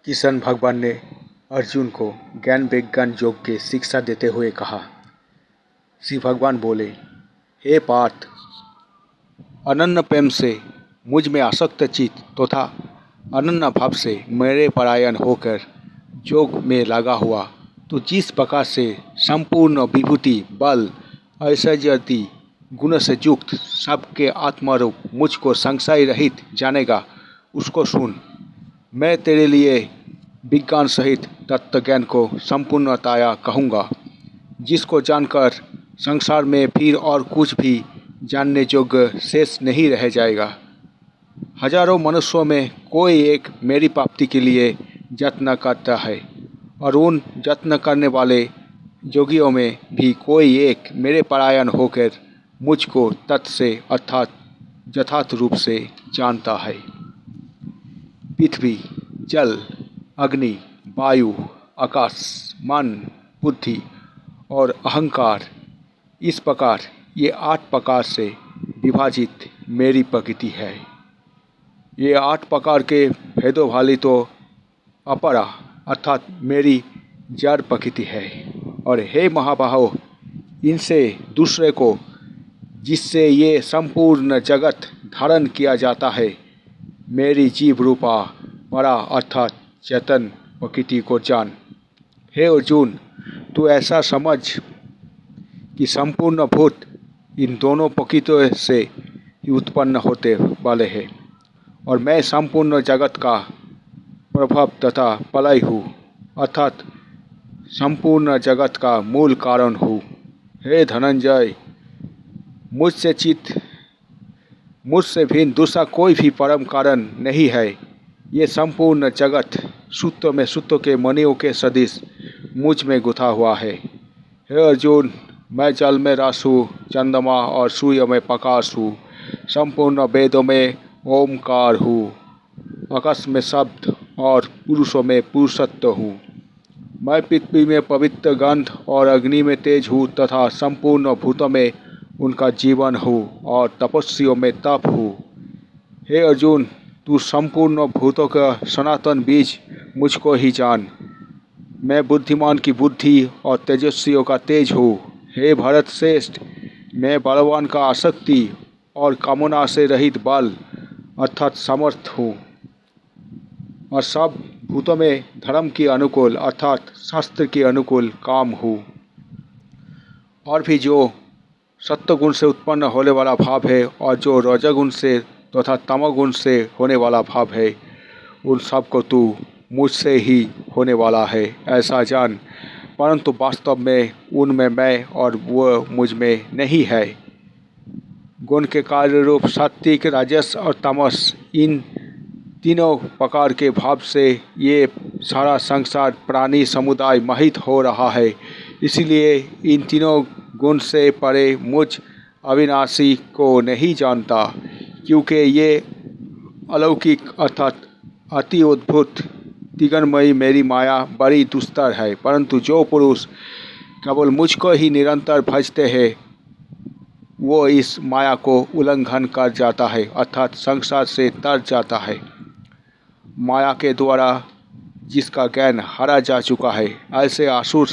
किशन भगवान ने अर्जुन को ज्ञान विज्ञान योग की शिक्षा देते हुए कहा। श्री भगवान बोले, हे पार्थ, अनन्य प्रेम से मुझ में आसक्त चित्त तथा अनन्य भाव से मेरे परायण होकर योग में लगा हुआ तो जिस प्रकार से संपूर्ण विभूति बल ऐश्वर्य गुण से युक्त सबके आत्मरूप मुझको संशय रहित जानेगा, उसको सुन। मैं तेरे लिए विज्ञान सहित तत्व ज्ञान को संपूर्णताया कहूँगा, जिसको जानकर संसार में फिर और कुछ भी जानने योग्य शेष नहीं रह जाएगा। हजारों मनुष्यों में कोई एक मेरी प्राप्ति के लिए यत्न करता है और उन यत्न करने वाले योगियों में भी कोई एक मेरे परायण होकर मुझको तत्व से अर्थात यथार्थ रूप से जानता है। पृथ्वी, जल, अग्नि, वायु, आकाश, मन, बुद्धि और अहंकार, इस प्रकार ये 8 प्रकार से विभाजित मेरी प्रकृति है। ये 8 प्रकार के भेदों वाली तो अपरा अर्थात मेरी जड़ प्रकृति है। और हे महाबाहो, इनसे दूसरे को जिससे ये संपूर्ण जगत धारण किया जाता है, मेरी जीव रूपा परा अर्थात चेतन प्रकृति को जान। हे अर्जुन, तू ऐसा समझ कि संपूर्ण भूत इन दोनों प्रकृतियों से ही उत्पन्न होते वाले हैं और मैं संपूर्ण जगत का प्रभाव तथा प्रलय हूँ अर्थात संपूर्ण जगत का मूल कारण हूँ। हे धनंजय, मुझसे भिन्न दूसरा कोई भी परम कारण नहीं है। ये संपूर्ण जगत सूत्र में सूत्र के मणियों के सदृश मुझ में गुथा हुआ है। हे अर्जुन, मैं जल में रस हूँ, चंद्रमा और सूर्य में प्रकाश हूँ, संपूर्ण वेदों में ओमकार हूँ, आकाश में शब्द और पुरुषों में पुरुषत्व हूँ। मैं पृथ्वी में पवित्र गंध और अग्नि में तेज हूँ तथा संपूर्ण भूतों में उनका जीवन हूँ और तपस्वियों में तप हूँ। हे अर्जुन, तू संपूर्ण भूतों का सनातन बीज मुझको ही जान। मैं बुद्धिमान की बुद्धि और तेजस्वियों का तेज हूँ। हे भरत श्रेष्ठ, मैं बलवान का आसक्ति और कामना से रहित बल अर्थात समर्थ हूँ और सब भूतों में धर्म के अनुकूल अर्थात शास्त्र के अनुकूल काम हूँ। और भी जो सत्वगुण से उत्पन्न होने वाला भाव है और जो रजोगुण से तथा तमोगुण से होने वाला भाव है, उन सब को तू मुझसे ही होने वाला है ऐसा जान, परंतु वास्तव में उनमें मैं और वो मुझ में नहीं है। गुण के कार्य रूप सात्विक, राजस और तमस, इन तीनों प्रकार के भाव से ये सारा संसार प्राणी समुदाय मोहित हो रहा है। इसलिए इन तीनों गुण से परे मुझ अविनाशी को नहीं जानता, क्योंकि ये अलौकिक अर्थात अति अद्भुत तिगनमयी मेरी माया बड़ी दुस्तर है। परंतु जो पुरुष केवल मुझको ही निरंतर भजते हैं, वो इस माया को उल्लंघन कर जाता है अर्थात संसार से तर जाता है। माया के द्वारा जिसका ज्ञान हारा जा चुका है, ऐसे आसुर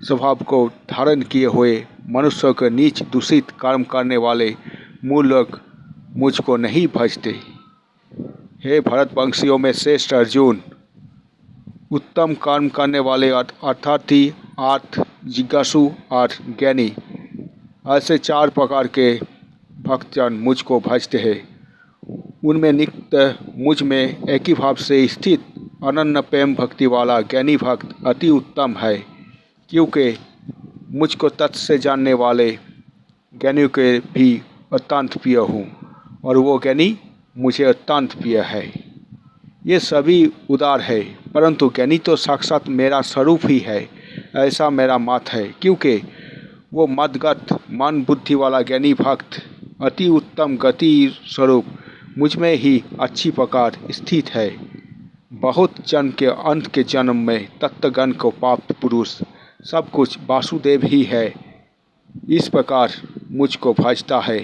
स्वभाव को धारण किए हुए मनुष्यों के नीच दूषित कर्म करने वाले मूल लोग मुझको नहीं भजते। हे भरतवंशियों में श्रेष्ठ अर्जुन, उत्तम कर्म करने वाले अर्थार्थी, अर्थ जिज्ञासु और ज्ञानी, ऐसे 4 प्रकार के भक्तजन मुझको भजते हैं। उनमें नित्य मुझ में एक ही भाव से स्थित अनन्य प्रेम भक्ति वाला ज्ञानी भक्त अति उत्तम है, क्योंकि मुझको तत्व से जानने वाले ज्ञानियों के भी अत्यंत प्रिय हूँ और वो ज्ञानी मुझे अत्यंत प्रिय है। ये सभी उदार है, परंतु ज्ञानी तो साक्षात मेरा स्वरूप ही है ऐसा मेरा मत है, क्योंकि वो मदगत मन बुद्धि वाला ज्ञानी भक्त अति उत्तम गति स्वरूप मुझ में ही अच्छी प्रकार स्थित है। बहुत जन्म के अंत के जन्म में तत्वज्ञान को प्राप्त पुरुष सब कुछ वासुदेव ही है, इस प्रकार मुझको भजता है,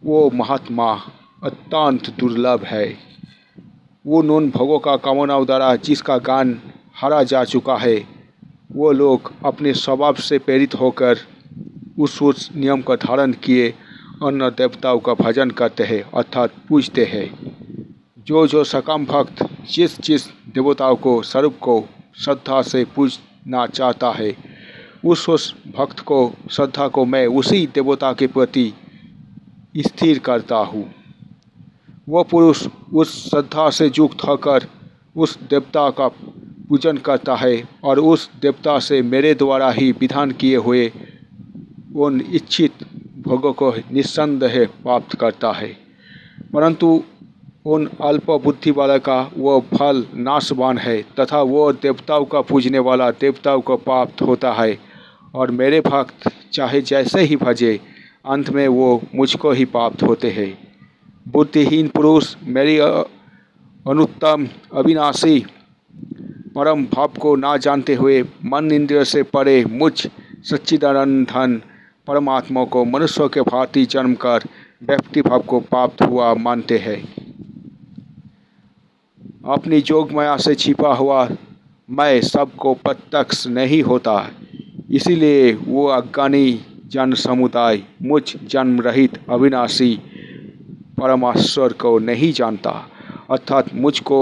वो महात्मा अत्यंत दुर्लभ है। उन भोगों का कामनाओं द्वारा जिसका गान हारा जा चुका है, वो लोग अपने स्वभाव से प्रेरित होकर उस नियम का धारण किए अन्य देवताओं का भजन करते हैं अर्थात पूजते हैं। जो सकाम भक्त जिस देवताओं को स्वरूप को श्रद्धा से पूजना चाहता है, उस भक्त को श्रद्धा को मैं उसी देवता के प्रति स्थिर करता हूँ। वह पुरुष उस श्रद्धा से युक्त होकर उस देवता का पूजन करता है और उस देवता से मेरे द्वारा ही विधान किए हुए उन इच्छित भोगों को निस्संदेह प्राप्त करता है। परंतु उन अल्प बुद्धि वाला का वह फल नाशवान है तथा वो देवताओं का पूजने वाला देवताओं को प्राप्त होता है और मेरे भक्त चाहे जैसे ही भजे अंत में वो मुझको ही प्राप्त होते हैं। बुद्धिहीन पुरुष मेरी अनुत्तम अविनाशी परम भाव को ना जानते हुए मन इंद्रिय से परे मुझ सच्चिदानंद परमात्मा को मनुष्य के भांति जन्म कर व्यक्ति भाव को प्राप्त हुआ मानते हैं। अपनी जोग माया से छिपा हुआ मैं सबको प्रत्यक्ष नहीं होता, इसीलिए वो अज्ञानी जन समुदाय मुझ जन्म रहित अविनाशी परमेश्वर को नहीं जानता अर्थात मुझको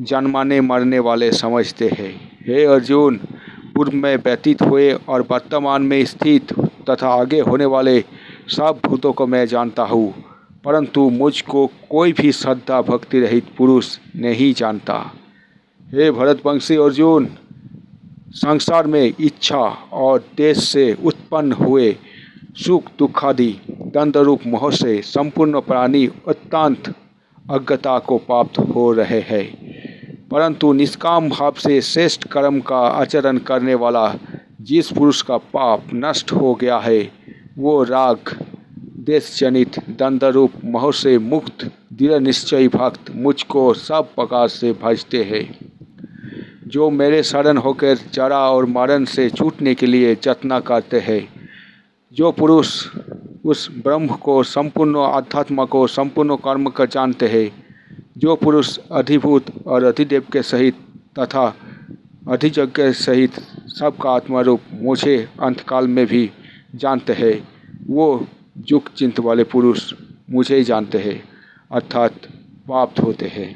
जन्माने मरने वाले समझते हैं। हे अर्जुन, पूर्व में व्यतीत हुए और वर्तमान में स्थित तथा आगे होने वाले सब भूतों को मैं जानता हूँ, परंतु मुझको कोई भी श्रद्धा भक्ति रहित पुरुष नहीं जानता। हे भरतवंशी अर्जुन, संसार में इच्छा और देश से उत्पन्न हुए सुख दुखादि द्वंद्व रूप मोह से संपूर्ण प्राणी अत्यंत अज्ञता को प्राप्त हो रहे हैं, परंतु निष्काम भाव से श्रेष्ठ कर्म का आचरण करने वाला जिस पुरुष का पाप नष्ट हो गया है, वो राग देश जनित द्वंद्व रूप मोह से मुक्त दृढ़ निश्चयी भक्त मुझको सब प्रकार से भजते हैं। जो मेरे शरण होकर जरा और मरण से छूटने के लिए यत्न करते हैं, जो पुरुष उस ब्रह्म को संपूर्ण आध्यात्म को संपूर्ण कर्म का जानते हैं, जो पुरुष अधिभूत और अधिदेव के सहित तथा अधियज्ञ के सहित सबका आत्मरूप मुझे अंतकाल में भी जानते हैं, वो युग चिंत वाले पुरुष मुझे जानते हैं अर्थात प्राप्त होते हैं।